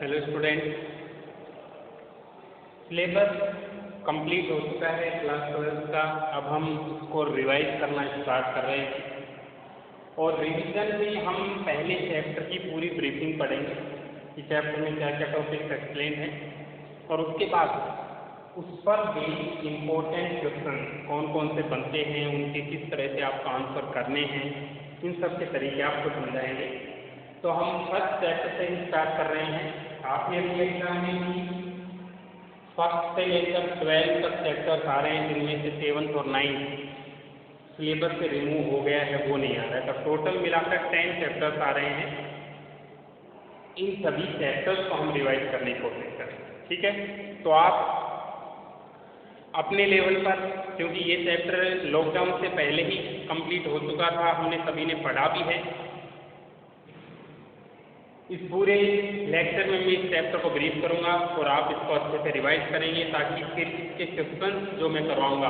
Hello student, syllabus complete हो चुका है क्लास 12 का। अब हम उसको रिवाइज करना स्टार्ट कर रहे हैं और रिवीजन में हम पहले चैप्टर की पूरी ब्रीफिंग पढ़ेंगे कि चैप्टर में क्या क्या टॉपिक्स एक्सप्लेन है और उसके बाद उस पर बेस्ड इम्पोर्टेंट क्वेश्चन कौन कौन से बनते हैं, उनके किस तरह से आपको आंसर करने हैं, इन सब के तरीके आपको समझाएंगे। तो हम फर्स्ट चैप्टर से ही स्टार्ट कर रहे हैं। आपने अभी एग्जाम में फर्स्ट से लेकर 12 तक चैप्टर्स आ रहे हैं, जिनमें से 7th और 9th सिलेबस से रिमूव हो गया है, वो नहीं आ रहा है। तो टोटल मिलाकर 10 चैप्टर्स आ रहे हैं। इन सभी चैप्टर्स को हम रिवाइज करने की कोशिश करें, ठीक है। तो आप अपने लेवल पर, क्योंकि ये चैप्टर लॉकडाउन से पहले ही कंप्लीट हो चुका था, हमने सभी ने पढ़ा भी है। इस पूरे लेक्चर में मैं इस चैप्टर को ब्रीफ करूंगा और आप इसको अच्छे से रिवाइज करेंगे ताकि फिर इसके क्वेश्चन जो मैं करवाऊंगा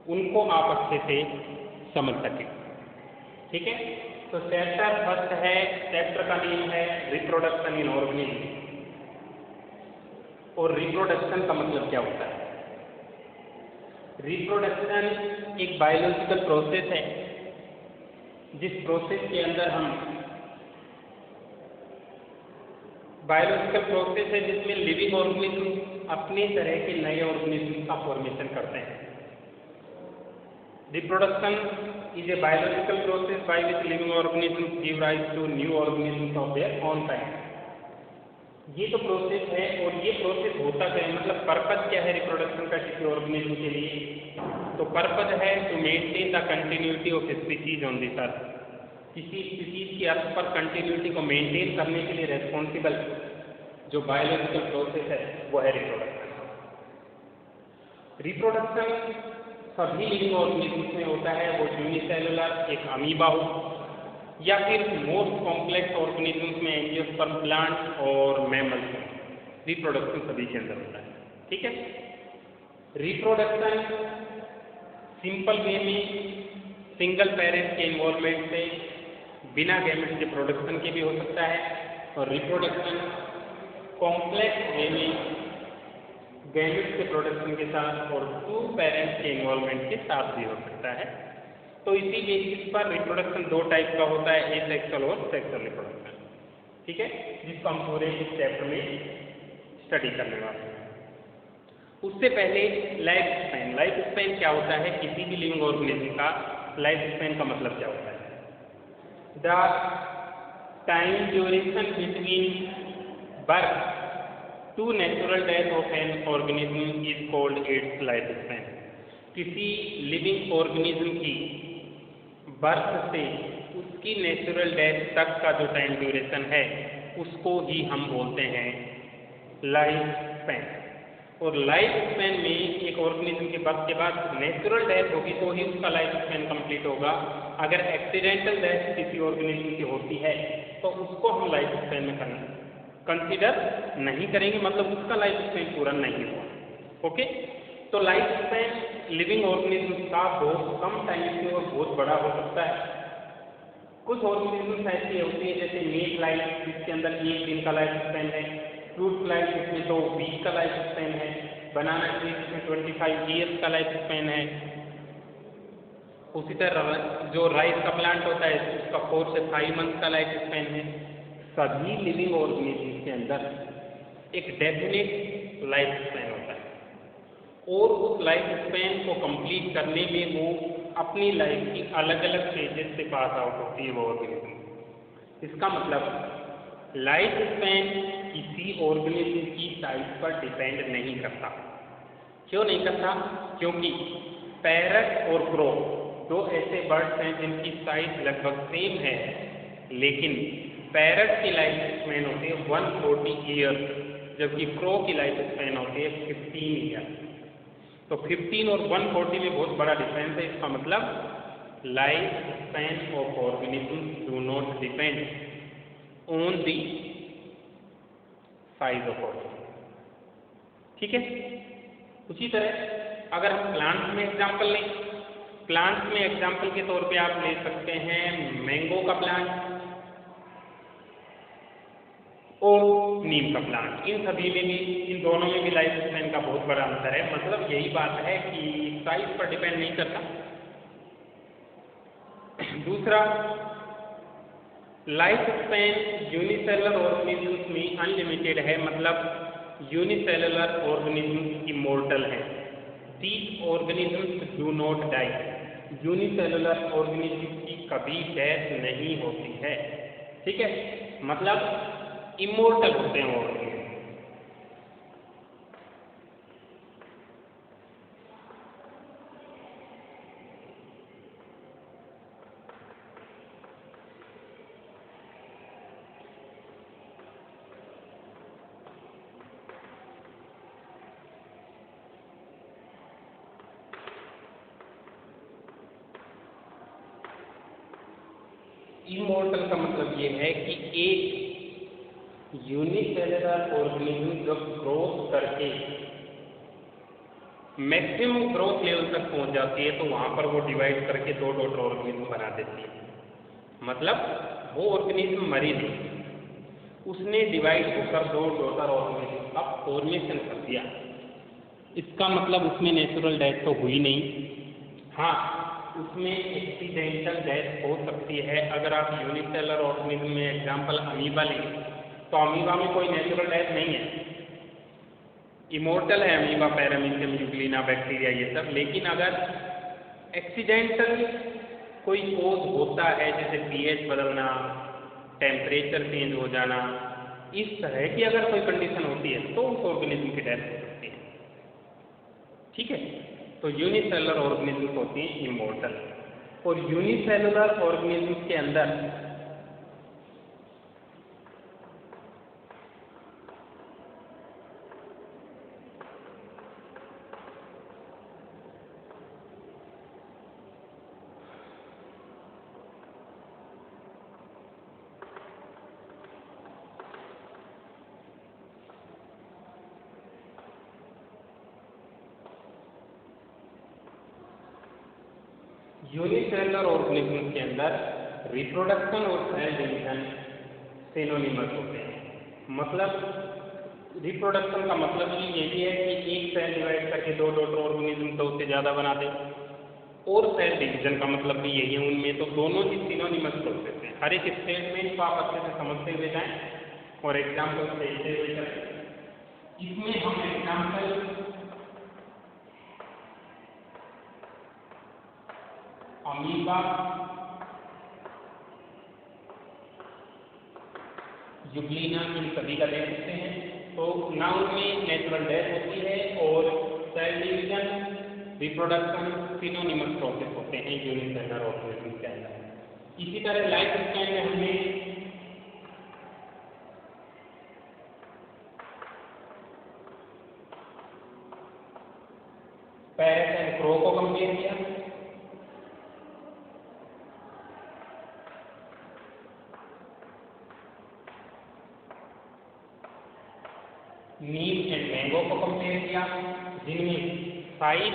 उनको आप अच्छे से समझ सकें, ठीक है। तो चैप्टर फर्स्ट है, चैप्टर का नेम है रिप्रोडक्शन इन ऑर्गेनिज्म। और रिप्रोडक्शन का मतलब क्या होता है? रिप्रोडक्शन एक बायोलॉजिकल प्रोसेस है जिस प्रोसेस के अंदर हम बायोलॉजिकल प्रोसेस है जिसमें लिविंग ऑर्गेनिज्म अपने तरह के नए ऑर्गेनिज्म का फॉर्मेशन करते हैं। Reproduction is a biological process by which living organism give rise to new organism of their own kind. ये तो प्रोसेस है और ये प्रोसेस होता क्या है, मतलब पर्पज क्या है रिप्रोडक्शन का किसी ऑर्गेनिज्म के लिए? तो पर्पज है to maintain the continuity of species on this earth. किसी स्पीसीज की अर्थ पर कंटिन्यूटी को मेंटेन करने के लिए रेस्पॉन्सिबल जो बायोलॉजिकल प्रोसेस है वो है रिप्रोडक्शन। रिप्रोडक्शन सभी लिविंग ऑर्गेनिज्म में होता है, वो यूनिसेलुलर एक अमीबा हो या फिर मोस्ट कॉम्प्लेक्स ऑर्गेनिज्म में एंजियोस्पर्म प्लांट और मैमल्स में। रिप्रोडक्शन सभी के अंदर होता है, ठीक है। रिप्रोडक्शन सिंपल वे में सिंगल पेरेंट के इन्वॉल्वमेंट से बिना गैमेट के प्रोडक्शन के भी हो सकता है, और रिप्रोडक्शन कॉम्प्लेक्स वे में गैमेट के प्रोडक्शन के साथ और 2 पेरेंट्स के इन्वॉल्वमेंट के साथ भी हो सकता है। तो इसी बेसिस पर रिप्रोडक्शन 2 टाइप का होता है, एसेक्सुअल और सेक्सुअल रिप्रोडक्शन, ठीक है, जिसको हम पूरे इस चैप्टर में स्टडी करने वाले हैं। उससे पहले लाइफ स्पैन। लाइफ स्पैन क्या होता है? किसी भी लिविंग ऑर्गेनिज्म का लाइफ स्पैन का मतलब क्या होता है? The time duration between birth to natural death of an organism is called its life span. किसी लिविंग ऑर्गेनिज्म की बर्थ से उसकी नेचुरल डेथ तक का जो टाइम ड्यूरेशन है उसको ही हम बोलते हैं लाइफ स्पैन। और लाइफ स्पैन में एक ऑर्गेनिज्म के बर्थ के बाद नेचुरल डेथ होगी तो ही उसका लाइफ स्पैन कंप्लीट होगा। अगर एक्सीडेंटल डेथ किसी ऑर्गेनिज्म की होती है तो उसको हम लाइफ स्पैन में कंसीडर नहीं करेंगे, मतलब उसका लाइफ स्पैन पूरा नहीं हुआ, ओके। तो लाइफ स्पैन लिविंग ऑर्गेनिज्म का बहुत कम टाइम से और बहुत बड़ा हो सकता है। कुछ ऑर्गेनिज्म ऐसी होती है जैसे मेक लाइफ, जिसके अंदर 1 दिन का लाइफ स्पैन है, फ्रूट लाइफ जिसमें 2 वीक का लाइफ स्पैन है, बनाना ट्री जिसमें 25 ईयर्स का लाइफ स्पैन है। उसी तरह जो राइस का प्लांट होता है उसका 4 से 5 मंथ का लाइफ स्पैन है। सभी लिविंग ऑर्गेनिज्म के अंदर एक डेफिनेट लाइफ स्पैन होता है और उस लाइफ स्पैन को कंप्लीट करने में वो अपनी लाइफ की अलग अलग स्टेजेस से पास आउट होती है वो ऑर्गेनिज्म। इसका मतलब लाइफ स्पैन किसी ऑर्गेनिज्म की साइज पर डिपेंड नहीं करता। क्यों नहीं करता? क्योंकि पैरट और क्रो 2 ऐसे बर्ड्स हैं जिनकी साइज लगभग सेम है, लेकिन पैरट की लाइफ स्पैन होती है 140 ईयर्स, जबकि क्रो की लाइफ स्पैन होती है 15 ईयर्स। तो 15 और 140 में बहुत बड़ा डिफरेंस है। इसका मतलब life span of organism do not depend on the size of organism, ठीक है। उसी तरह अगर हम प्लांट्स में एग्जाम्पल लें, प्लांट्स में एग्जाम्पल के तौर पे आप ले सकते हैं मैंगो का प्लांट, और नीम का प्लांट, इन सभी में भी, इन दोनों में भी लाइफ स्पैन का बहुत बड़ा अंतर है। मतलब यही बात है कि साइज पर डिपेंड नहीं करता। दूसरा, लाइफ स्पैन यूनिसेलुलर ऑर्गेनिजम्स में अनलिमिटेड है, मतलब यूनिसेलुलर ऑर्गेनिजम्स इमॉर्टल है। These organisms do not die. Unicellular organisms की कभी डेथ नहीं होती है, ठीक है, मतलब इमॉर्टल होते हैं ऑर्गेनिज्म। इमॉर्टल का मतलब ये है कि एक यूनिसेलुलर ऑर्गेनिज्म जब ग्रोथ करके मैक्सिमम ग्रोथ लेवल तक पहुंच जाती है तो वहां पर वो डिवाइड करके दो डॉटर ऑर्गेनिज्म बना देती है। मतलब वो ऑर्गेनिज्म मरी नहीं, उसने डिवाइड होकर दो डॉटर ऑर्गेनिज्म का फॉर्मेशन कर दिया। इसका मतलब उसमें नेचुरल डेथ तो हुई नहीं। हाँ, उसमें एक्सीडेंटल डेथ हो सकती है। अगर आप यूनिसेलुलर ऑर्गेनिज्म में एग्जांपल अमीबा लेंगे तो अमीबा में कोई नेचुरल डेथ नहीं है, इमॉर्टल है अमीबा, पैरामीशियम, यूग्लिना, बैक्टीरिया, ये सब। लेकिन अगर एक्सीडेंटल कोई कोज होता है, जैसे पीएच बदलना, टेम्परेचर चेंज हो जाना, इस तरह की अगर कोई कंडीशन होती है तो उस ऑर्गेनिज्म की डेथ हो सकती है, ठीक है। तो यूनिसेलुलर ऑर्गेनिज्म होती हैं इमॉर्टल। और यूनिसेलुलर ऑर्गेनिज्म के अंदर यूनिसेलुलर ऑर्गेनिज्म के अंदर रिप्रोडक्शन और सेल डिवीजन सिनोनिमस होते हैं। मतलब रिप्रोडक्शन का मतलब ही यही है कि एक सेल डिवाइड करके दो डॉटर ऑर्गेनिज्म तो उससे ज़्यादा बना दे, और सेल डिवीजन का मतलब भी यही है। उनमें तो दोनों ही सिनोनिमस प्रोसेस हैं। हर एक स्टेटमेंट को आप अच्छे से समझते हुए जाएं और एग्जाम्पल देखते हुए करें। इसमें हम एग्जाम्पल अमीबा, यूग्लिना, इन सभी का देख सकते हैं। तो नाउन में नेचुरल डेथ होती है और cell division, reproduction synonymous process होते हैं यूनिसेलुलर ऑर्गेनिज्म के अंदर। इसी तरह लाइफ स्पैन में हमने पैरेट एंड क्रो को कंपेयर किया। नीम एंड मैंगो को कंपेयर किया, जिनमें साइज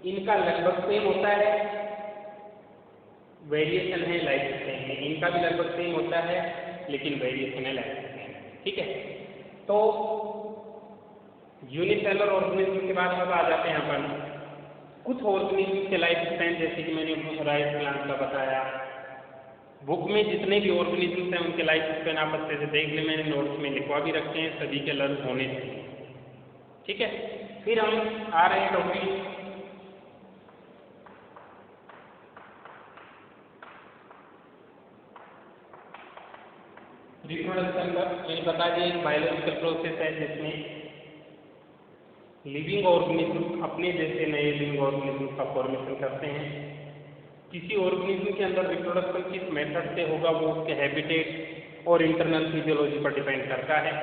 इनका लगभग सेम होता है, वेरिएशन है लाइफ स्पैन में। इनका भी लगभग सेम होता है लेकिन वेरिएशन है लाइफ स्पैन में, ठीक है। तो यूनिसेलुलर ऑर्गेनिज्म के बाद अब आ जाते हैं अपन कुछ ऑर्गेनिज्म के लाइफ स्पैन, जैसे कि मैंने राइस प्लांट का बताया। बुक में जितने भी ऑर्गेनिज्म्स हैं उनके लाइफ स्पैन आप अच्छे से देख लें, मैंने नोट्स में लिखवा भी रखे हैं, सभी के लर्न होने चाहिए, ठीक है। फिर हम आ रहे हैं टॉपिक रिप्रोडक्शन का। मैंने बता दिया एक बायोलॉजिकल प्रोसेस है जिसमें लिविंग ऑर्गेनिज्म अपने जैसे नए लिविंग ऑर्गेनिज्म का फॉर्मेशन करते हैं। किसी ऑर्गेनिज्म के अंदर रिप्रोडक्शन किस मेथड से होगा वो उसके हैबिटेट और इंटरनल फिजियोलॉजी पर डिपेंड करता है।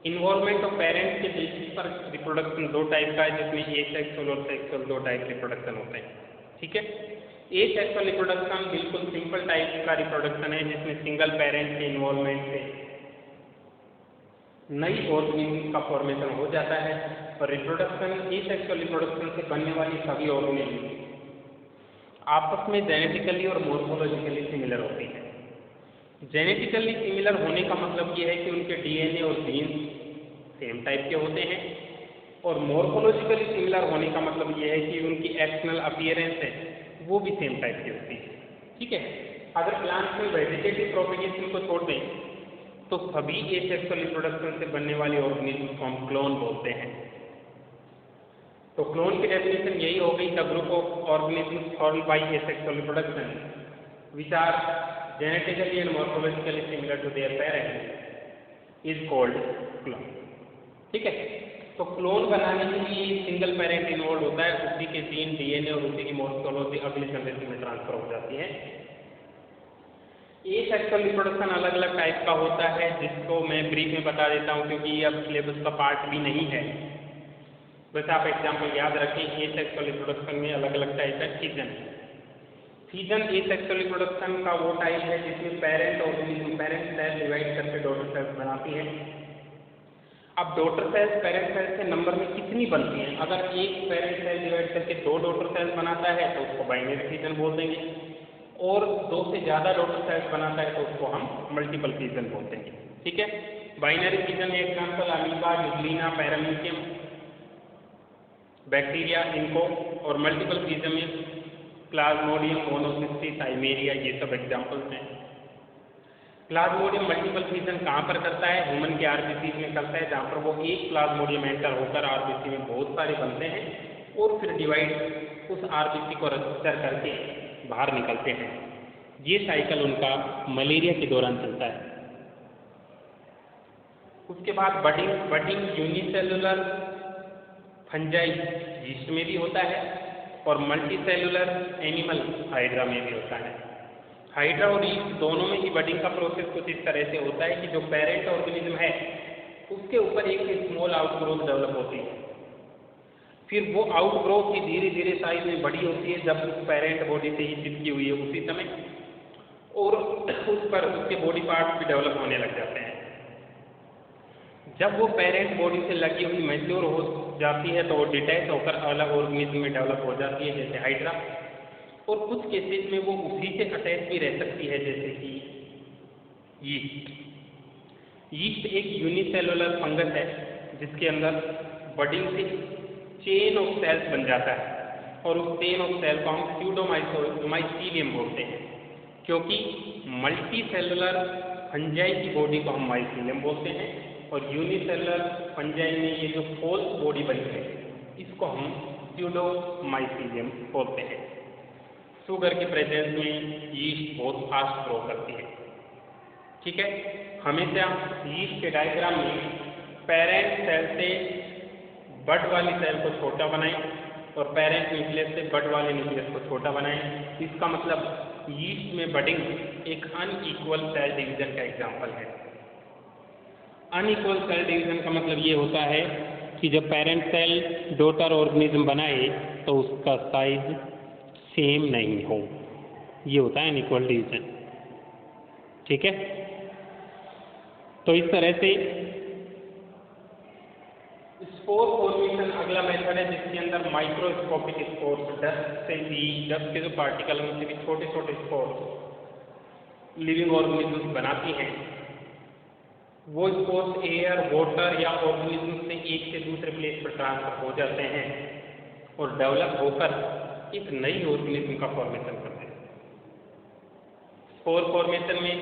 इन्वॉल्वमेंट ऑफ पेरेंट्स के बेसिस पर रिप्रोडक्शन दो टाइप का है, जिसमें एसेक्सुअल और सेक्सुअल दो टाइप रिप्रोडक्शन होते हैं, ठीक है। एसेक्सुअल रिप्रोडक्शन बिल्कुल सिंपल टाइप का रिप्रोडक्शन है जिसमें सिंगल पेरेंट के इन्वॉल्वमेंट से नई ऑर्गेनिज्म का फॉर्मेशन हो जाता है। और रिप्रोडक्शन एसेक्सुअल रिप्रोडक्शन से बनने वाली सभी ऑर्गेनिज्म आपस में जेनेटिकली और मॉर्फोलॉजिकली सिमिलर होती है। जेनेटिकली सिमिलर होने का मतलब ये है कि उनके डीएनए और जीन्स सेम टाइप के होते हैं, और मॉर्फोलॉजिकली सिमिलर होने का मतलब ये है कि उनकी एक्सटर्नल अपीयरेंस है वो भी सेम टाइप की होती है। ठीक है, अगर प्लांट में वेजिटेटिव प्रोपेगेशन को छोड़ दें तो सभी एसेक्सुअल रिप्रोडक्शन से बनने वाले ऑर्गेनिज्म को हम क्लोन बोलते हैं। तो क्लोन की डेफिनेशन यही हो गई, the group of organism formed by asexual reproduction which are genetically and morphologically similar to their parents is called clone। ठीक है, तो क्लोन बनाने के लिए सिंगल पेरेंट इन्वॉल्व होता है, उसी के जीन डीएनए और उसी की मॉर्फोलॉजी अगली जनरेशन में ट्रांसफर हो जाती है। एसेक्सुअल रिप्रोडक्शन अलग अलग टाइप का होता है, जिसको मैं ब्रीफ में बता देता हूँ क्योंकि ये अब सिलेबस का पार्ट भी नहीं है। वैसे आप एग्जाम्पल याद रखें, एसेक्सुअल रिप्रोडक्शन में अलग अलग टाइप है। फीजन एसेक्सुअल रिप्रोडक्शन का वो टाइप है जिसमें पेरेंट सेल डिवाइड करके डॉटर सेल्स बनाती है। अब डॉटर सेल्स पेरेंट सेल से नंबर में कितनी बनती हैं? अगर एक पेरेंट सेल डिवाइड करके 2 डॉटर सेल्स बनाता है तो उसको बाइनरी फीजन बोल देंगे, और 2 से ज़्यादा डॉटर सेल्स बनाता है तो उसको हम मल्टीपल फीजन बोल देंगे। ठीक है, बाइनरी फीजन में एग्जाम्पल अमीबा, न्यूक्लिना, पैरामीशियम, बैक्टीरिया, इनको, और मल्टीपल फीजन में प्लाज्मोडियम, मोनोसिस्टिस, साइमेरिया, ये सब एग्जाम्पल्स हैं। प्लाज्मोडियम मल्टीपल फीजन कहाँ पर करता है? ह्यूमन के आरबीसी में करता है, जहाँ पर वो एक प्लाज्मोडियम एंटर होकर आरबीसी में बहुत सारे बनते हैं और फिर डिवाइड उस आरबीसी को रजिस्टर करके बाहर निकलते हैं। ये साइकिल उनका मलेरिया के दौरान चलता है। उसके बाद बडिंग यूनिसेलुलर फंजाई यीस्ट में भी होता है और मल्टीसेलुलर एनिमल हाइड्रा में भी होता है। हाइड्रा और यीस्ट दोनों में ही बडिंग का प्रोसेस कुछ इस तरह से होता है कि जो पेरेंट ऑर्गेनिज्म है उसके ऊपर एक स्मॉल आउटग्रोथ डेवलप होती है, फिर वो आउटग्रोथ ही धीरे धीरे साइज में बड़ी होती है जब उस पेरेंट बॉडी से ही चिपकी हुई है उसी समय, और उस पर उसके बॉडी पार्ट्स भी डेवलप होने लग जाते हैं। जब वो पेरेंट बॉडी से लगी हुई मैच्योर हो जाती है तो वो डिटैच होकर अलग ऑर्गेनिज्म में डेवलप हो जाती है, जैसे हाइड्रा, और कुछ केसेस में वो उसी से अटैच भी रह सकती है, जैसे कि यीस्ट एक यूनिसेलुलर फंगस है जिसके अंदर बडिंग से चेन ऑफ सेल्स बन जाता है, और उस चेन ऑफ सेल को हम स्यूडोमाइसीलियम बोलते हैं, क्योंकि मल्टी सेलुलर फंजाई की बॉडी को हम माइसीलियम बोलते हैं, और यूनिसेलुलर फंजाई में ये जो फोल्स बॉडी बनी है इसको हम स्यूडोमाइसीलियम बोलते हैं। शुगर के प्रेजेंस में यीस्ट बहुत फास्ट ग्रो करती है। ठीक है, हमेशा यीस्ट के डायग्राम में पेरेंट सेल से बड वाली सेल को छोटा बनाएं और पेरेंट न्यूक्लियस से बड वाले न्यूक्लियस को छोटा बनाएं। इसका मतलब यीस्ट में बडिंग एक अनइक्वल सेल डिवीजन का एग्जाम्पल है। अनइक्वल सेल डिवीजन का मतलब ये होता है कि जब पेरेंट सेल डॉटर ऑर्गेनिज्म बनाए तो उसका साइज सेम नहीं हो, ये होता है अनइक्वल डिवीजन। ठीक है, तो इस तरह से स्पोर फॉर्मेशन अगला मेथड है जिसके अंदर माइक्रोस्कोपिक स्पोर्स, डस्ट के जो पार्टिकल हैं उनसे भी छोटे छोटे स्पोर्स लिविंग ऑर्गेनिज्म बनाती हैं। वो स्पोर्स एयर, वाटर या ऑर्गेनिज्म से एक से दूसरे प्लेस पर ट्रांसफर हो जाते हैं और डेवलप होकर एक नई ऑर्गेनिज्म का फॉर्मेशन करते हैं। स्पोर फॉर्मेशन में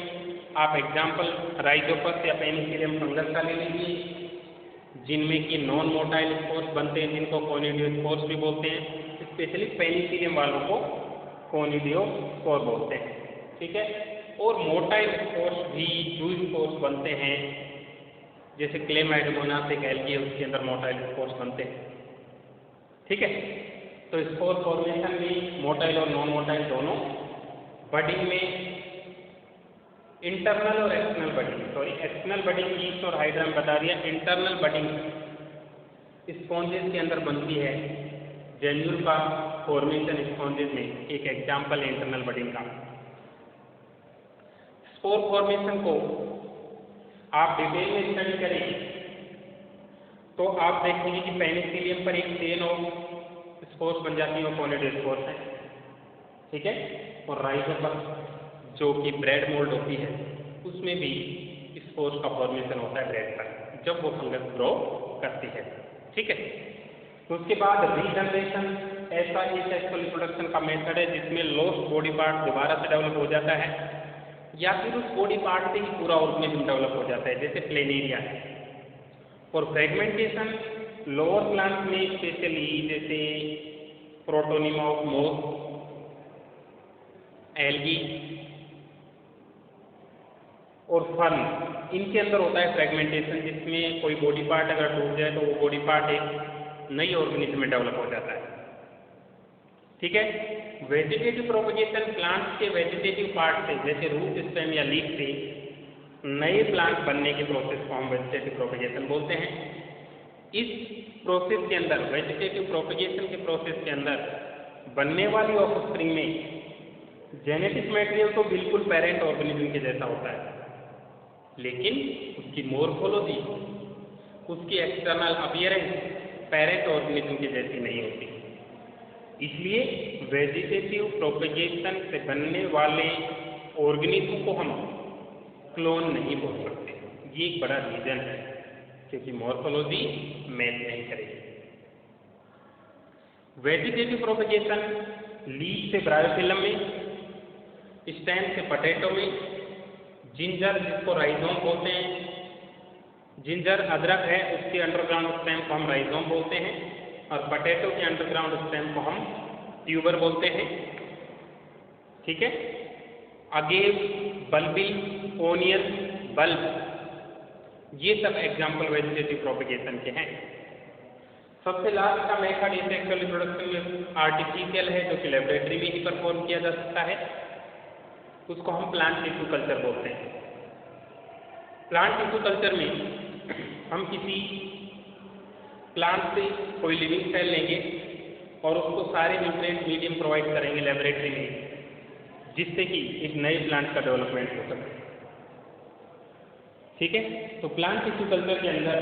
आप एग्जाम्पल राइजोपस या पेनिसिलियम फंगस का ले लीजिए, जिनमें कि नॉन मोटाइल स्पोर्स बनते हैं जिनको कोनिडियोस्पोर्स भी बोलते हैं। स्पेशली पेनिसिलियम वालों को कोनिडियोस्पोर बोलते हैं। ठीक है, और मोटाइल स्पोर्स भी जूस स्पोर्स बनते हैं, जैसे क्लेमाइडोमोनास एक एल्गी है उसके अंदर मोटाइल स्पोर्स बनते हैं। ठीक है, तो स्पोर फॉर्मेशन में मोटाइल और नॉन मोटाइल दोनों, बडिंग में इंटरनल और external budding, external budding yeast और हाइड्रा में बता दिया। इंटरनल बडिंग स्पॉन्जेस के अंदर बनती है, जेन्यूल का फॉर्मेशन स्पॉन्जेस में एक एग्जाम्पल है इंटरनल बडिंग का। स्पोर फॉर्मेशन को आप डिटेल में स्टडी करेंगे तो आप देखेंगे कि पेनिसिलियम पर एक चेन ऑफ स्पोर्स बन जाती है, वो कोनिडियोस्पोर्स है। ठीक है, और राइजोपस जो कि ब्रेड मोल्ड होती है उसमें भी स्पोर्स का फॉर्मेशन होता है ब्रेड पर जब वो फंगस ग्रो करती है। ठीक है, तो उसके बाद रीजनरेशन ऐसा एक सेक्सुअल रिप्रोडक्शन का मेथड है जिसमें लॉस्ट बॉडी पार्ट दोबारा से डेवलप हो जाता है या फिर उस बॉडी पार्ट से ही पूरा ऑर्गेनिज्म डेवलप हो जाता है, जैसे प्लेनेरिया है। और फ्रेगमेंटेशन लोअर प्लांट में स्पेशली जैसे प्रोटोनिमा ऑफ मोस, एल्गी और फर्न, इनके अंदर होता है फ्रेगमेंटेशन, जिसमें कोई बॉडी पार्ट अगर टूट जाए तो वो बॉडी पार्ट एक नई ऑर्गेनिज्म में डेवलप हो जाता है। ठीक है, वेजिटेटिव प्रोपगेशन प्लांट्स के वेजिटेटिव पार्ट से जैसे रूट स्टेम या लीफ से नए प्लांट बनने के प्रोसेस को हम वेजिटेटिव प्रोपगेशन बोलते हैं। इस प्रोसेस के अंदर, वेजिटेटिव प्रोपगेशन के प्रोसेस के अंदर बनने वाली ऑफस्प्रिंग में जेनेटिक मटेरियल तो बिल्कुल पेरेंट ऑर्गेनिज्म के जैसा होता है, लेकिन उसकी मोर्फोलॉजी, उसकी एक्सटर्नल अपीयरेंस पेरेंट ऑर्गेनिज्म के जैसी नहीं होती। इसलिए वेजिटेटिव प्रोपगेशन से बनने वाले ऑर्गेनिज्म को हम क्लोन नहीं बोल सकते। ये एक बड़ा रीजन है, क्योंकि मॉर्फोलॉजी मैच नहीं करेगी। वेजिटेटिव प्रोपगेशन लीफ से ब्रायोफिलम में, स्टेम से पोटैटो में, जिंजर जिसको राइजोम बोलते हैं, जिंजर अदरक है उसके अंडरग्राउंड स्टेम को हम राइजोम बोलते हैं, और पोटैटो के अंडरग्राउंड स्टेम को हम ट्यूबर बोलते हैं। ठीक है, अगेव, बल्बिल, ओनियन, बल्ब, ये सब एग्जाम्पल वेजिटेटिव प्रोपगेशन के हैं। सबसे लास्ट का मेथड इस सेक्सुअल रिप्रोडक्शन में आर्टिफिशियल है, जो कि लेबोरेटरी में ही परफॉर्म किया जा सकता है। उसको हम प्लांट टिश्यू कल्चर बोलते हैं। प्लांट टिश्यू कल्चर में हम किसी प्लांट से कोई लिविंग सेल लेंगे और उसको सारे न्यूट्रिएंट मीडियम प्रोवाइड करेंगे लेबोरेटरी में, जिससे कि एक नए प्लांट का डेवलपमेंट हो सके। ठीक है, तो प्लांट टिश्यू कल्चर के अंदर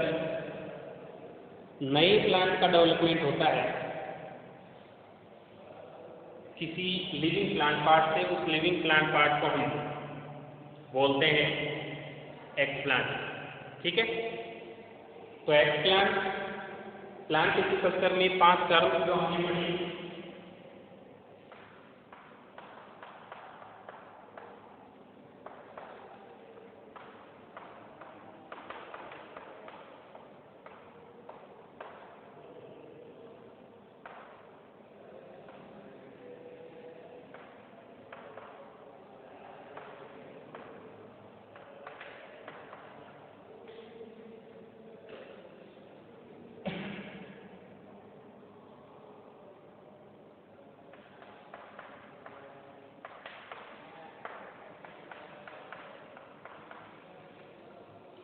नए प्लांट का डेवलपमेंट होता है किसी लिविंग प्लांट पार्ट से। उस लिविंग प्लांट पार्ट को हम बोलते हैं एक्स प्लांट। ठीक है, तो एक्स प्लांट टिश्यू कल्चर में 5 टर्म जो हमने पढ़ी,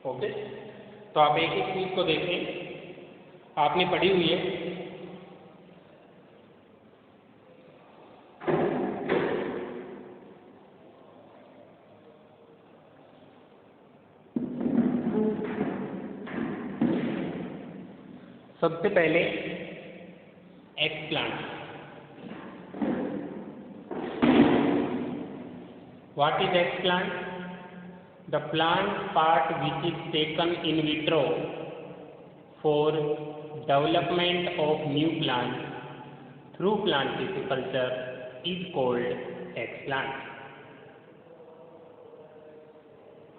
ओके, तो आप एक एक चीज को देखें, आपने पढ़ी हुई है। सबसे पहले x plant. What is x plant? The plant part which is taken in vitro for development of new plant through plant tissue culture is called explant.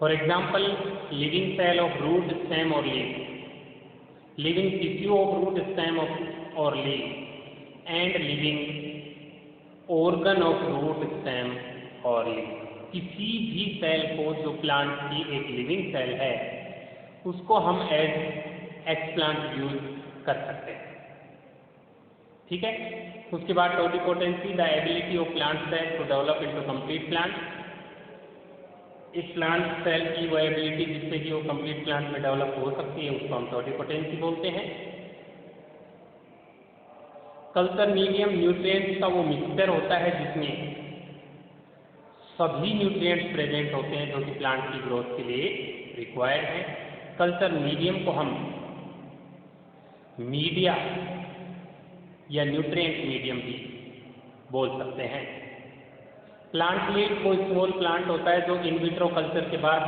For example, living cell of root, stem or leaf, living tissue of root, stem or leaf, and living organ of root, stem or leaf. किसी भी cell को जो plant की एक living cell है उसको हम as explant use कर सकते हैं। ठीक है, उसके बाद totipotency, the ability of plant cell to develop into complete plant. इस प्लांट सेल की वो एबिलिटी जिससे कि वो कंप्लीट प्लांट में डेवलप हो सकती है उसको हम टोटिपोटेंसी बोलते हैं। कल्चर मीडियम न्यूट्रिएंट्स का वो मिक्सचर होता है जिसमें सभी न्यूट्रिएंट्स प्रेजेंट होते हैं जो कि प्लांट की ग्रोथ के लिए रिक्वायर्ड है। कल्चर मीडियम को हम मीडिया या न्यूट्रिएंट मीडियम भी बोल सकते हैं। प्लांटलेट वो स्मॉल प्लांट होता है जो इन विट्रो कल्चर के बाद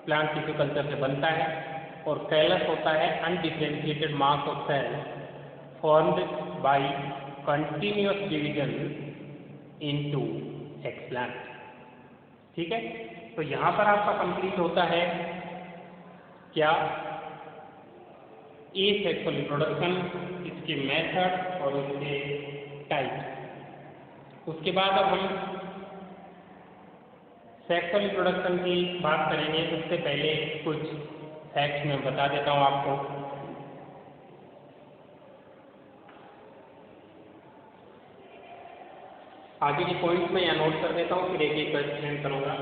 प्लांट टिश्यू कल्चर से बनता है, और कैलस होता है undifferentiated mass of cell formed by continuous division into explant. ठीक है, तो यहाँ पर आपका कंप्लीट होता है क्या, ए सेक्सुअल रिप्रोडक्शन, इसके मेथड और उसके टाइप। उसके बाद अब हम सेक्सुअल रिप्रोडक्शन की बात करेंगे। उससे पहले कुछ फैक्ट्स मैं बता देता हूँ आपको। आगे के पॉइंट्स में यहाँ नोट कर देता हूँ, फिर एक एक एक्सप्लेन करूँगा।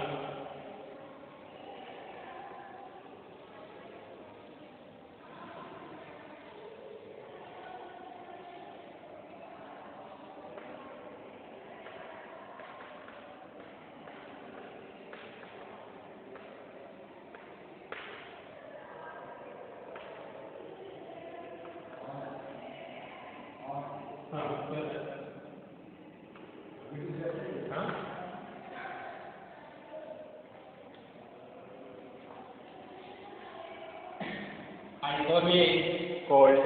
आइकोर्निया इज कॉल्ड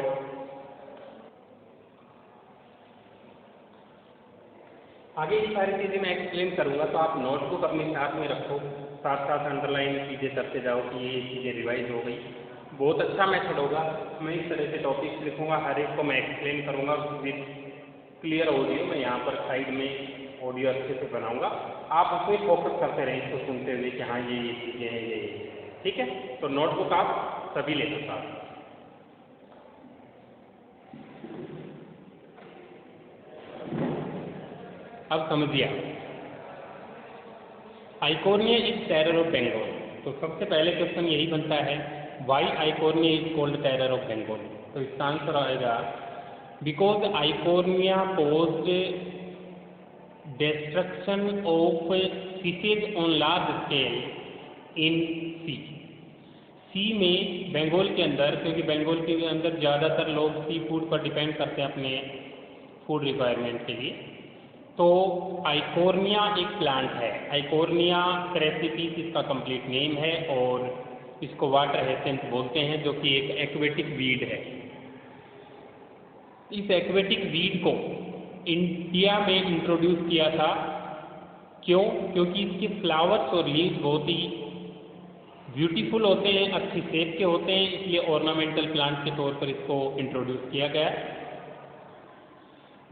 आगे ये सारी चीज़ें मैं एक्सप्लेन करूँगा, तो आप नोटबुक अपने साथ में रखो, साथ साथ अंडरलाइन चीज़ें करते जाओ कि ये चीज़ें रिवाइज हो गई। बहुत अच्छा मेथड होगा। मैं इस तरह से टॉपिक्स लिखूँगा, हर एक को मैं एक्सप्लेन करूँगा विद क्लियर ऑडियो। मैं यहाँ पर साइड में ऑडियो अच्छे से बनाऊँगा, आप उसमें फोकस करते रहें इसको सुनते हुए कि हाँ ये चीज़ें हैं ये। ठीक है, तो नोटबुक आप सभी ले सकते हैं। अब समझिए, Eichhornia is terror of Bengal. तो सबसे पहले क्वेश्चन यही बनता है, why Eichhornia is called terror of Bengal. तो इसका आंसर आएगा because Eichhornia posed destruction of fishes on large scale in sea. Sea में बंगाल के अंदर, क्योंकि बंगाल के अंदर ज़्यादातर लोग सी फूड पर डिपेंड करते हैं अपने फूड रिक्वायरमेंट के लिए। तो आइकोर्निया एक प्लांट है, आइकोर्निया क्रेसिपिस इसका कंप्लीट नेम है, और इसको वाटर हेसेंस बोलते हैं, जो कि एक एक्वेटिक वीड है। इस एक्वेटिक वीड को इंडिया में इंट्रोड्यूस किया था। क्यों? क्योंकि इसके फ्लावर्स और लीव्स बहुत ही ब्यूटीफुल होते हैं, अच्छी शेप के होते हैं, इसलिए ऑर्नामेंटल प्लांट के तौर पर इसको इंट्रोड्यूस किया गया।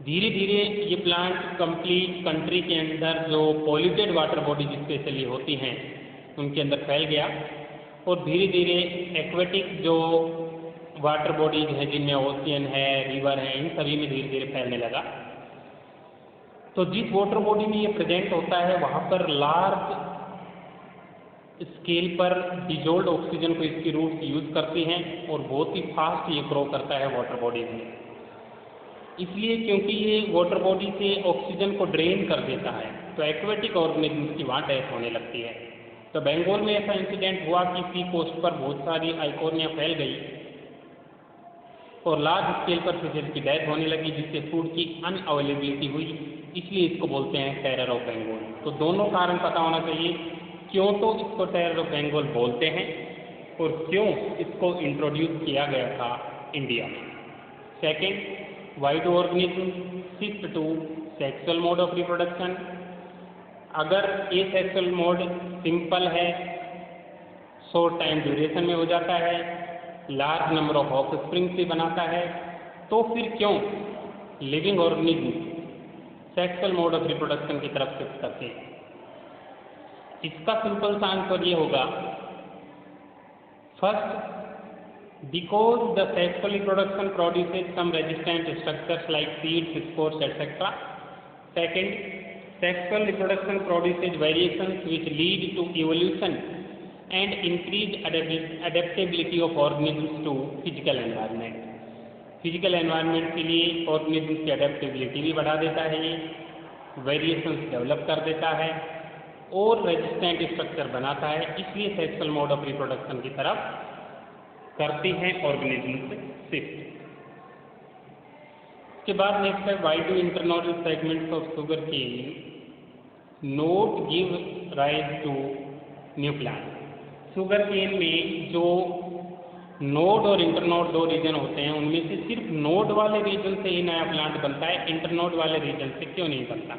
धीरे धीरे ये प्लांट कंप्लीट कंट्री के अंदर जो पॉल्यूटेड वाटर बॉडीज स्पेशली होती हैं उनके अंदर फैल गया, और धीरे धीरे एक्वेटिक जो वाटर बॉडीज हैं जिनमें ओशियन है, रिवर है, इन सभी में धीरे धीरे फैलने लगा। तो जिस वाटर बॉडी में ये प्रेजेंट होता है वहाँ पर लार्ज स्केल पर डिजोल्ड ऑक्सीजन को इसकी रूट्स यूज करती हैं, और बहुत ही फास्ट ये ग्रो करता है वाटर बॉडीज में। इसलिए क्योंकि ये वाटर बॉडी से ऑक्सीजन को ड्रेन कर देता है, तो एक्वेटिक ऑर्गेनिज्म की वहाँ डेथ होने लगती है। तो बंगाल में ऐसा इंसिडेंट हुआ कि सी कोस्ट पर बहुत सारी आइकोर्निया फैल गई और लार्ज स्केल पर फिशेज की डेथ होने लगी, जिससे फूड की अनअवेलेबिलिटी हुई। इसलिए इसको बोलते हैं टेरर ऑफ बंगाल। तो दोनों कारण पता होना चाहिए, क्यों तो इसको टेरर ऑफ बंगाल बोलते हैं और क्यों इसको इंट्रोड्यूस किया गया था इंडिया में। Second, why do organisms shift to sexual mode of reproduction? अगर ये सेक्सुअल मोड सिंपल है, शॉर्ट टाइम ड्यूरेशन में हो जाता है, लार्ज नंबर ऑफ ऑफस्प्रिंग से बनाता है, तो फिर क्यों living organism sexual mode of reproduction की तरफ शिफ्ट करते हैं? इसका सिंपल सा आंसर ये होगा, first, because the sexual reproduction produces some resistant structures like seeds, spores, etc. Second, sexual reproduction produces variations which lead to evolution and increased adaptability of organisms to physical environment. Physical environment के लिए organisms की adaptability भी बढ़ा देता है, ये variations develop कर देता है और resistant structure बनाता है, इसलिए sexual mode of reproduction की तरफ करती हैं ऑर्गेनिज्म शिफ्ट। इसके बाद नेक्स्ट है, why do internodal segments of sugarcane node give rise to new plant. Sugarcane में जो नोड और इंटरनोड दो रीजन होते हैं, उनमें से सिर्फ नोड वाले रीजन से ही नया प्लांट बनता है, इंटरनोड वाले रीजन से क्यों नहीं बनता?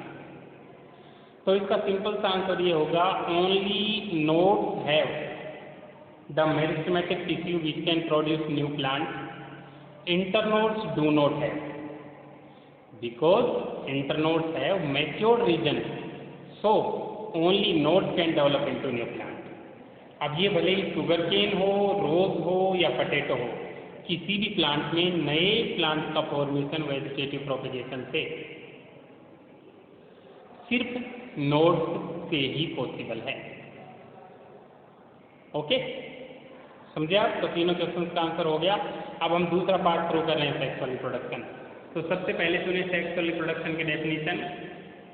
तो इसका सिंपल सा आंसर ये होगा, only nodes have the meristematic tissue which can produce new plant, internodes do not have, because internodes have matured region, so only nodes can develop into new plant. अब ये भले ही शुगर केन हो, रोज हो या potato हो, किसी भी plant में नए प्लांट का फॉर्मेशन वेजिटेटिव प्रोपेगेशन से सिर्फ नोड्स से ही पॉसिबल है। ओके, समझे आप? तो तीनों क्वेश्चन का आंसर हो गया। अब हम दूसरा पार्ट शुरू कर रहे हैं, सेक्सुअल रिप्रोडक्शन। तो सबसे पहले सुनिए सेक्सुअल रिप्रोडक्शन की definition.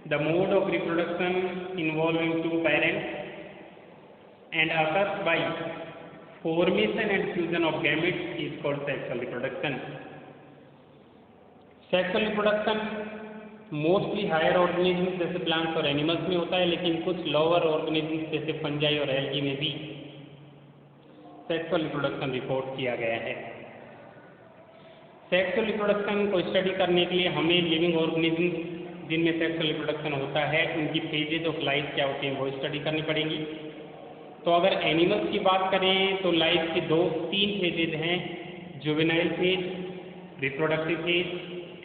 The mode of reproduction involving two parents and occurs by formation and fusion of gametes is called sexual reproduction. Sexual reproduction mostly higher organism जैसे प्लांट्स और एनिमल्स में होता है, लेकिन कुछ लोअर ऑर्गेनिज्म जैसे fungi और एल्गी में भी सेक्सुअल रिप्रोडक्शन रिपोर्ट किया गया है। सेक्सुअल रिप्रोडक्शन को स्टडी करने के लिए हमें लिविंग ऑर्गेनिज्म जिनमें सेक्सुअल रिप्रोडक्शन होता है उनकी फेजेज ऑफ लाइफ क्या होती है वो स्टडी करनी पड़ेगी। तो अगर एनिमल्स की बात करें तो लाइफ की तीन फेजेज हैं, juvenile phase, reproductive phase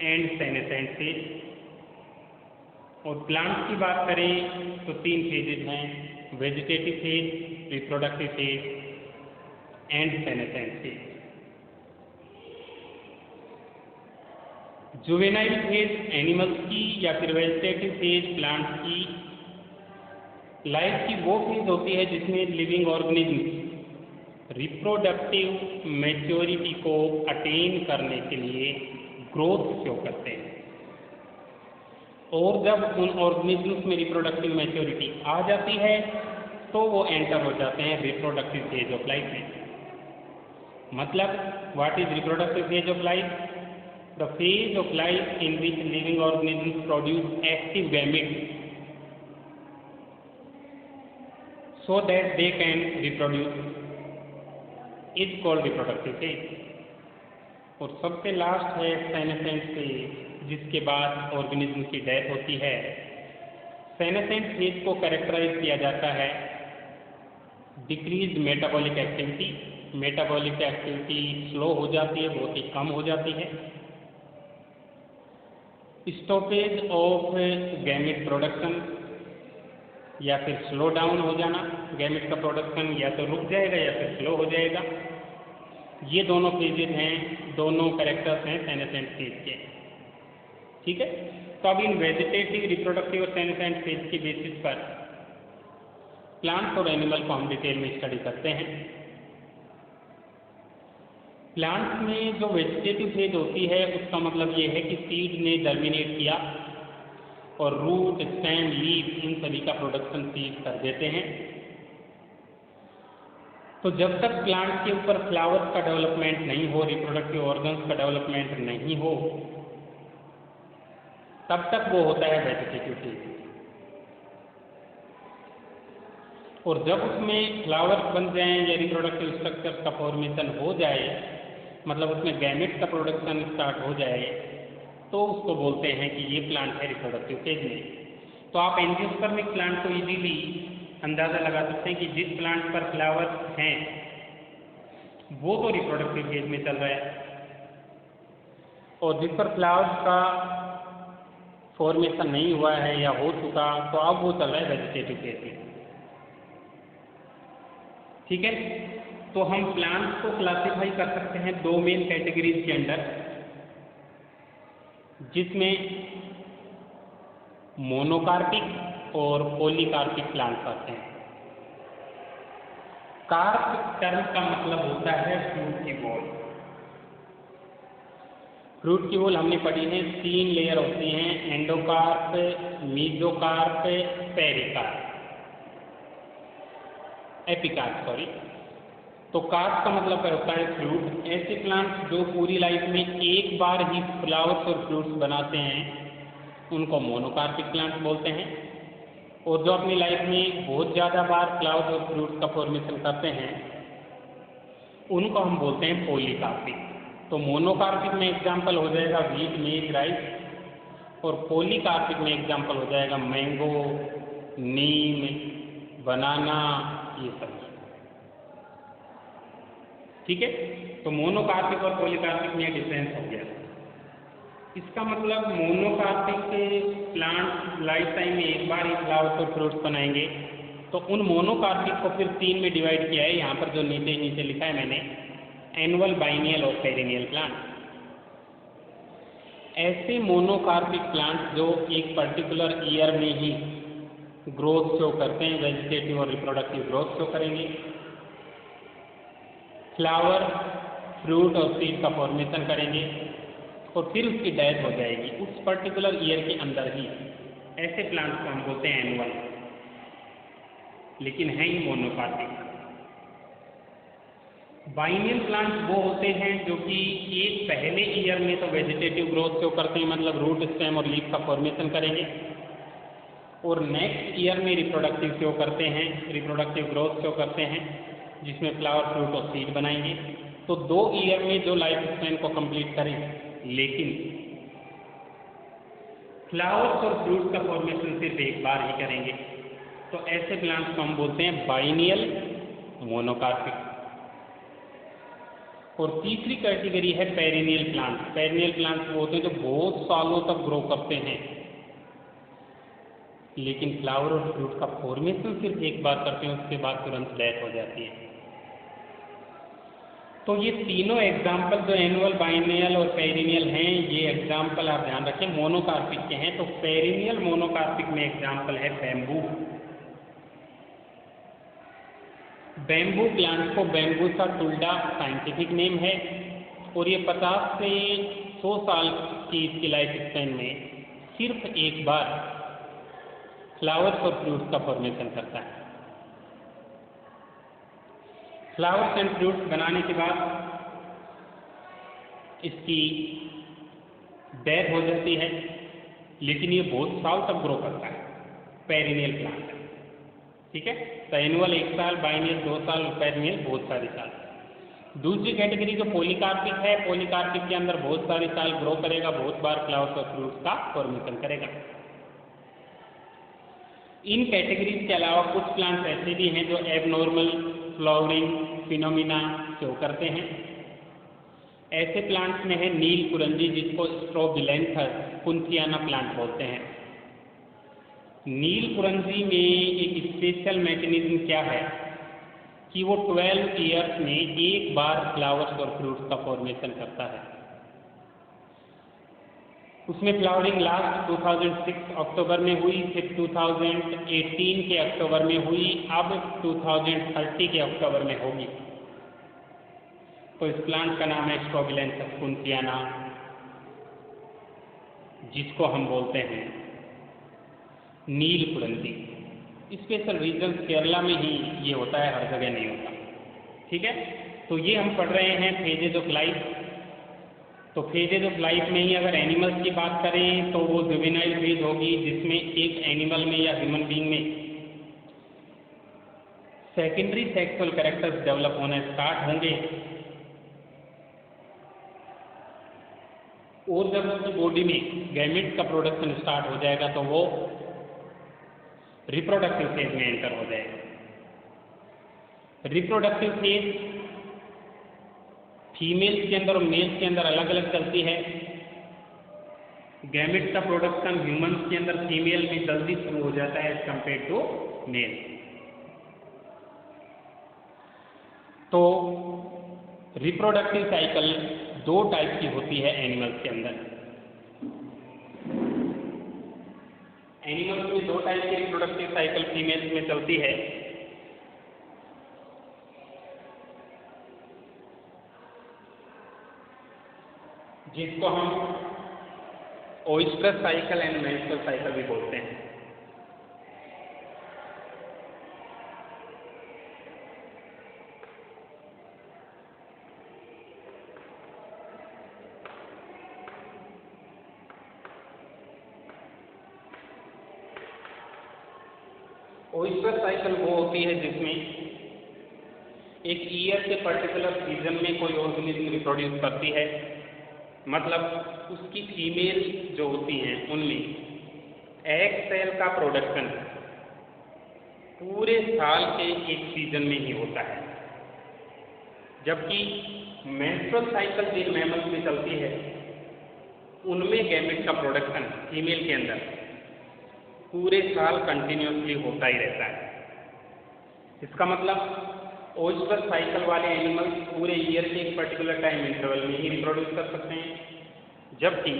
and senescent phase. और प्लांट्स की बात करें तो तीन फेजेज हैं, vegetative phase, reproductive phase and senescent phase. Juvenile phase animals की या फिर वेजिटेटिव फेज प्लांट्स की लाइफ की वो फेज होती है जिसमें लिविंग ऑर्गेनिज्म रिप्रोडक्टिव मैच्योरिटी को अटेन करने के लिए ग्रोथ शो करते हैं। और जब उन ऑर्गेनिज्म्स में रिप्रोडक्टिव मैच्योरिटी आ जाती है तो वो एंटर हो जाते हैं रिप्रोडक्टिव फेज ऑफ लाइफ में। मतलब what is reproductive phase of life? The phase of life in which living organisms produce active gametes so that they can reproduce is called reproductive phase। और सबसे last है senescent phase, जिसके बाद organism की death होती है। Senescent phase को characterise किया जाता है decrease metabolic activity. Metabolic activity slow हो जाती है, बहुत ही कम हो जाती है। स्टॉपेज ऑफ गैमेट प्रोडक्शन या फिर स्लो डाउन हो जाना, गैमेट का प्रोडक्शन या तो रुक जाएगा या फिर स्लो हो जाएगा। ये दोनों फेजेज हैं, दोनों कैरेक्टर्स हैं सेनेसेंट फेज के। ठीक है, तो अब इन वेजिटेटिव, रिप्रोडक्टिव और सेनेसेंट फेज के बेसिस पर प्लांट्स और एनिमल को हम डिटेल में स्टडी करते हैं। प्लांट्स में जो वेजिटेटिव फेज होती है उसका मतलब ये है कि सीड ने जर्मिनेट किया और रूट, स्टेम, लीफ इन सभी का प्रोडक्शन सीड कर देते हैं। तो जब तक प्लांट के ऊपर फ्लावर्स का डेवलपमेंट नहीं हो, रिप्रोडक्टिव ऑर्गन्स का डेवलपमेंट नहीं हो, तब तक वो होता है वेजिटेटिव फेज। और जब उसमें फ्लावर्स बन जाएं या रिप्रोडक्टिव स्ट्रक्चर का फॉर्मेशन हो जाए, मतलब उसमें गैमेट का प्रोडक्शन स्टार्ट हो जाए, तो उसको बोलते हैं कि ये प्लांट है रिप्रोडक्टिव फेज में। तो आप एंजियोस्पर्मिक प्लांट को इजीली अंदाज़ा लगा सकते हैं कि जिस प्लांट पर फ्लावर्स हैं वो तो रिप्रोडक्टिव फेज में चल रहा है, और जिस पर फ्लावर्स का फॉर्मेशन नहीं हुआ है या हो चुका तो अब वो चल रहा है वेजिटेटिव फेज में। ठीक है, तो हम प्लांट्स को क्लासिफाई कर सकते हैं दो मेन कैटेगरीज के अंदर, जिसमें मोनोकार्पिक और पॉलीकार्पिक प्लांट्स आते हैं। कार्प टर्म का मतलब होता है फ्रूट की बॉल। फ्रूट की बॉल हमने पढ़ी है, 3 लेयर होती हैं, endocarp, mesocarp, pericarp, epicarp sorry. तो कार्प का मतलब होता है फ्रूट। ऐसे प्लांट्स जो पूरी लाइफ में एक बार ही फ्लावर्स और फ्रूट्स बनाते हैं उनको मोनोकार्पिक प्लांट्स बोलते हैं। और जो अपनी लाइफ में बहुत ज़्यादा बार फ्लावर्स और फ्रूट्स का फॉर्मेशन करते हैं उनको हम बोलते हैं पॉलीकार्पिक। तो मोनोकार्पिक में एग्जाम्पल हो जाएगा वीट, मेज, राइस, और पॉलीकार्पिक में एग्जाम्पल हो जाएगा मैंगो, नीम, बनाना, ये सब। ठीक है, तो मोनोकार्पिक और पॉलीकार्पिक में डिफरेंस हो गया। इसका मतलब मोनोकार्पिक के प्लांट लाइफ टाइम में एक बार ही फ्लावर्स और फ्रूट्स बनाएंगे। तो उन मोनोकार्पिक को फिर 3 में डिवाइड किया है, यहाँ पर जो नीचे लिखा है मैंने, एनुअल, बाइनियल और पेरिनियल प्लांट। ऐसे मोनोकार्पिक प्लांट जो एक पर्टिकुलर ईयर में ही ग्रोथ शो करते हैं, वेजिटेटिव और रिप्रोडक्टिव ग्रोथ शो करेंगे, फ्लावर, फ्रूट और सीड का फॉर्मेशन करेंगे और फिर उसकी डेथ हो जाएगी उस पर्टिकुलर ईयर के अंदर ही। ऐसे प्लांट्स को हम बोलते हैं एनुअल, लेकिन है ही मोनोकार्पिक। बाइनियल प्लांट्स वो होते हैं जो कि एक पहले ईयर में तो वेजिटेटिव ग्रोथ शो करते हैं, मतलब रूट, स्टेम और लीफ का फॉर्मेशन करेंगे, और नेक्स्ट ईयर में रिप्रोडक्टिव शो करते हैं, रिप्रोडक्टिव ग्रोथ शो करते हैं, जिसमें फ्लावर, फ्रूट और सीड बनाएंगे। तो 2 ईयर में जो लाइफ स्पेन को कंप्लीट करें, लेकिन फ्लावर्स और फ्रूट का फॉर्मेशन सिर्फ एक बार ही करेंगे। तो ऐसे प्लांट्स को हम बोलते हैं बाइनियल मोनोकार्पिक। और तीसरी कैटेगरी है पेरिनियल प्लांट। पेरिनियल प्लांट्स वो होते हैं जो बहुत सालों तक ग्रो करते हैं, लेकिन फ्लावर और फ्रूट का फॉर्मेशन सिर्फ एक बार करते हैं, उसके बाद तुरंत डेथ हो जाती है। तो ये तीनों एग्जाम्पल जो एनुअल, बाइनियल और पेरिनियल हैं, ये एग्जाम्पल आप ध्यान रखें मोनोकार्पिक के हैं। तो पेरिनियल मोनोकार्पिक में एग्जाम्पल है बैम्बू। बैम्बू प्लांट को बैम्बूसा टुल्डा साइंटिफिक नेम है, और ये 50 से 100 साल की इसकी लाइफ स्पेन में सिर्फ एक बार फ्लावर्स और फ्रूट्स का फॉर्मेशन करता है। फ्लावर्स एंड फ्रूट्स बनाने के बाद इसकी डेथ हो जाती है, लेकिन ये बहुत साल तक ग्रो करता है, पेरिनियल प्लांट। ठीक है, तो एनुअल 1 साल, बाइनियल 2 साल, पेरिनियल बहुत सारे साल। दूसरी कैटेगरी जो पॉलीकार्पिक है, पॉलीकार्पिक के अंदर बहुत सारे साल ग्रो करेगा, बहुत बार फ्लावर्स और फ्रूट्स का फॉर्मेशन करेगा। इन कैटेगरीज के अलावा कुछ प्लांट्स ऐसे भी हैं जो एबनॉर्मल फ्लावरिंग फिनोमिना शो करते हैं। ऐसे प्लांट्स में है नील कुरंजी, जिसको स्ट्रोबिलेंथस कुंथियाना प्लांट बोलते हैं। नील कुरंजी में एक स्पेशल मैकेनिज्म क्या है कि वो 12 ईयर्स में एक बार फ्लावर्स और फ्रूट्स का फॉर्मेशन करता है। उसमें फ्लावरिंग लास्ट 2006 अक्टूबर में हुई, फिर 2018 के अक्टूबर में हुई, अब 2030 के अक्टूबर में होगी। तो इस प्लांट का नाम है स्ट्रोबिलेंथस कुंथियाना, जिसको हम बोलते हैं नील कुरंजी। स्पेशल रीजन केरला में ही ये होता है, हर जगह नहीं होता। ठीक है, तो ये हम पढ़ रहे हैं फेजेज ऑफ लाइफ। तो फेजेज ऑफ लाइफ में ही अगर एनिमल्स की बात करें तो वो जुवेनाइल फेज होगी, जिसमें एक एनिमल में या ह्यूमन बीइंग में सेकेंडरी सेक्सुअल कैरेक्टर्स डेवलप होने स्टार्ट होंगे, और जब उसकी बॉडी में गैमेट्स का प्रोडक्शन स्टार्ट हो जाएगा तो वो रिप्रोडक्टिव फेज में एंटर हो जाएगा। रिप्रोडक्टिव फेज फीमेल्स के अंदर और मेल्स के अंदर अलग अलग चलती है। गैमेट्स का प्रोडक्शन ह्यूमंस के अंदर फीमेल में जल्दी शुरू हो जाता है एज कंपेयर टू मेल। तो रिप्रोडक्टिव साइकिल 2 टाइप की होती है एनिमल्स के अंदर। एनिमल्स में 2 टाइप की रिप्रोडक्टिव साइकिल फीमेल्स में चलती है। जिसको हम oyster cycle and menstrual cycle भी बोलते हैं। ओइस्टर साइकिल वो होती है जिसमें एक ईयर के पर्टिकुलर सीजन में कोई ऑर्गेनिज्म रिप्रोड्यूस करती है, मतलब उसकी फीमेल जो होती हैं उनमें एग सेल का प्रोडक्शन पूरे साल के एक सीजन में ही होता है, जबकि मेंस्ट्रुअल साइकिल जिन मैमल्स में चलती है उनमें गैमेट का प्रोडक्शन फीमेल के अंदर पूरे साल कंटिन्यूसली होता ही रहता है। इसका मतलब ओइस्टर साइकिल वाले एनिमल्स पूरे ईयर के एक पर्टिकुलर टाइम इंटरवल में ही रिप्रोड्यूस कर सकते हैं, जबकि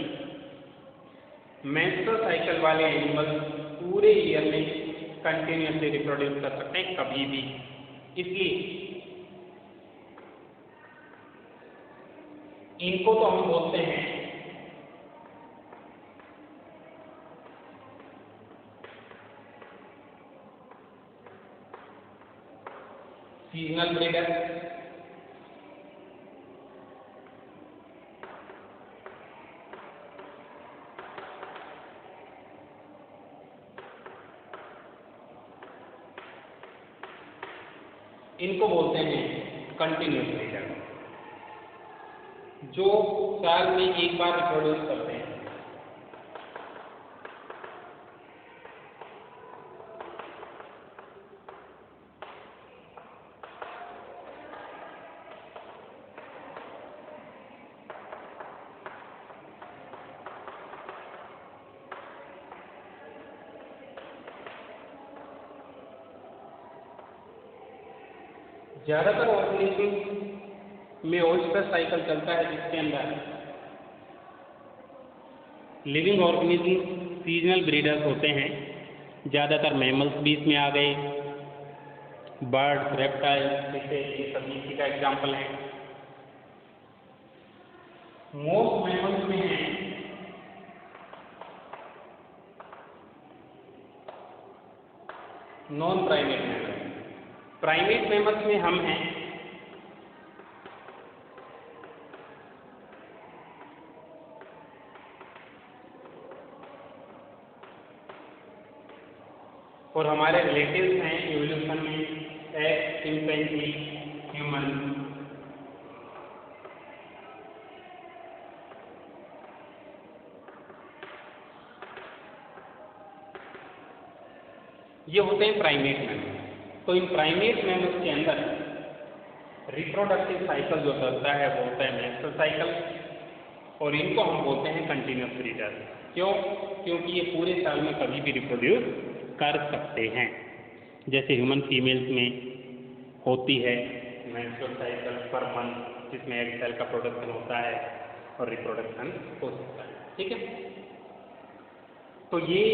मेंस्ट्रुअल साइकिल वाले एनिमल्स पूरे ईयर में कंटिन्यूसली रिप्रोड्यूस कर सकते हैं कभी भी। इसलिए इनको तो हम बोलते हैं सीजनल ब्रीडर, इनको बोलते हैं कंटिन्यूस ब्रीडर, जो साल में एक बार रिप्रोड्यूस करते हैं। ज़्यादातर ऑर्गेनिज्म में ओइस्टर साइकिल चलता है जिसके अंदर लिविंग ऑर्गेनिज्म सीजनल ब्रीडर्स होते हैं। ज़्यादातर मैमल्स भी इसमें आ गए, बर्ड्स, रेप्टाइल्स, जैसे ये सब इसी का एग्जाम्पल है। मोस्ट मैमल्स में है non primate mammals. Primate mammals में हम हैं और हमारे रिलेटिव्स हैं इवोल्यूशन में एप्स, चिंपैंजी, ह्यूमन। ये होते हैं प्राइमेट मैमल्स। तो इन प्राइमेट मैमल्स के अंदर रिप्रोडक्टिव साइकिल जो चलता है वो होता है मेंस्ट्रुअल साइकिल, और इनको हम बोलते हैं कंटिन्यूस ब्रीडर। क्यों? क्योंकि ये पूरे साल में कभी भी रिप्रोड्यूस कर सकते हैं। जैसे ह्यूमन फीमेल्स में होती है मेंस्ट्रुअल साइकिल पर मंथ, जिसमें एग सेल का प्रोडक्शन होता है और रिप्रोडक्शन हो सकता है। ठीक है, तो ये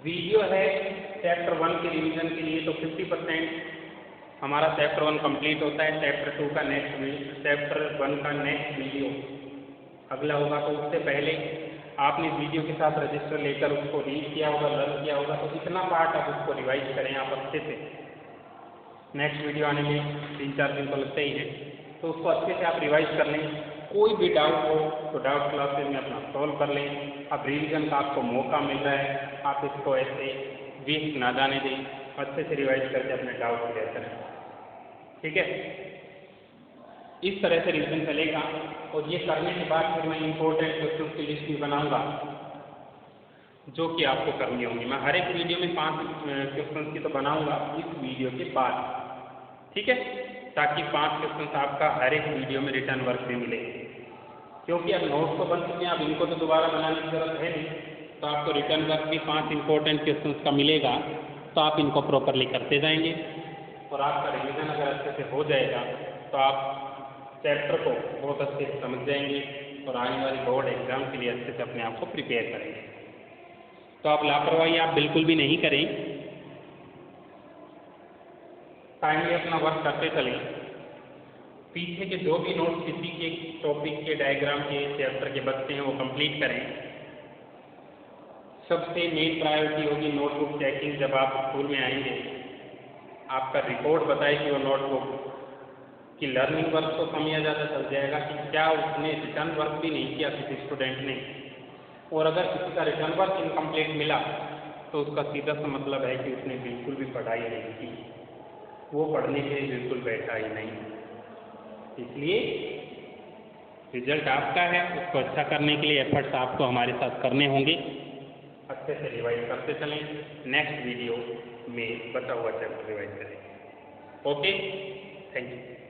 वीडियो है चैप्टर 1 के रिवीजन के लिए। तो 50% हमारा चैप्टर 1 कंप्लीट होता है। चैप्टर 1 का नेक्स्ट वीडियो अगला होगा। तो उससे पहले आपने इस वीडियो के साथ रजिस्टर लेकर उसको रीड किया होगा, लर्न किया होगा, तो इतना पार्ट आप उसको रिवाइज करें आप अच्छे से। नेक्स्ट वीडियो आने में 3-4 दिन तो लगते ही हैं, तो उसको अच्छे से आप रिवाइज कर लें। कोई भी डाउट हो तो डाउट क्लासेज में अपना सॉल्व कर लें। अब रिवीजन का आपको मौका मिल रहा है, आप इसको ऐसे वेस्ट ना जाने दें, अच्छे से रिवाइज करके अपने डाउट क्लियर करें। ठीक है, इस तरह से रिवीजन चलेगा। और ये करने के बाद फिर मैं इंपॉर्टेंट क्वेश्चन की लिस्ट भी बनाऊंगा जो कि आपको करनी होंगी। मैं हर एक वीडियो में 5 क्वेश्चन की तो बनाऊंगा इस वीडियो के बाद। ठीक है, ताकि 5 क्वेश्चन आपका हर एक वीडियो में रिटर्न वर्क भी मिले, क्योंकि अब नोट्स तो बन चुके हैं, अब इनको तो दोबारा बनाने की जरूरत है नहीं। तो आपको रिटर्न वर्क भी 5 इंपॉर्टेंट क्वेश्चंस का मिलेगा, तो आप इनको प्रॉपरली करते जाएंगे और आपका रिवीजन अगर अच्छे से हो जाएगा तो आप चैप्टर को बहुत अच्छे से समझ जाएंगे और आने वाली बोर्ड एग्जाम के लिए अच्छे से अपने आप को प्रिपेयर करेंगे। तो आप लापरवाही आप बिल्कुल भी नहीं करें, टाइमली अपना वर्क करते चलें। पीछे के जो भी नोट्स किसी के टॉपिक के, डायग्राम के, चैप्टर के बचते हैं वो कंप्लीट करें। सबसे मेन प्रायोरिटी होगी नोटबुक चेकिंग। जब आप स्कूल में आएंगे आपका रिपोर्ट बताए कि वो नोटबुक कि लर्निंग वर्क तो कम या ज़्यादा चल जाएगा कि क्या उसने रिटर्न वर्क भी नहीं किया किसी स्टूडेंट ने, और अगर किसी का रिटर्न वर्क इनकम्प्लीट मिला तो उसका सीधा सा मतलब है कि उसने बिल्कुल भी पढ़ाई नहीं की, वो पढ़ने के लिए बिल्कुल बैठा ही नहीं। इसलिए रिजल्ट आपका है, उसको अच्छा करने के लिए एफर्ट्स आपको हमारे साथ करने होंगे। अच्छे से रिवाइज करते चलें, नेक्स्ट वीडियो में बचा हुआ चैप्टर रिवाइज करें। Okay, thank you.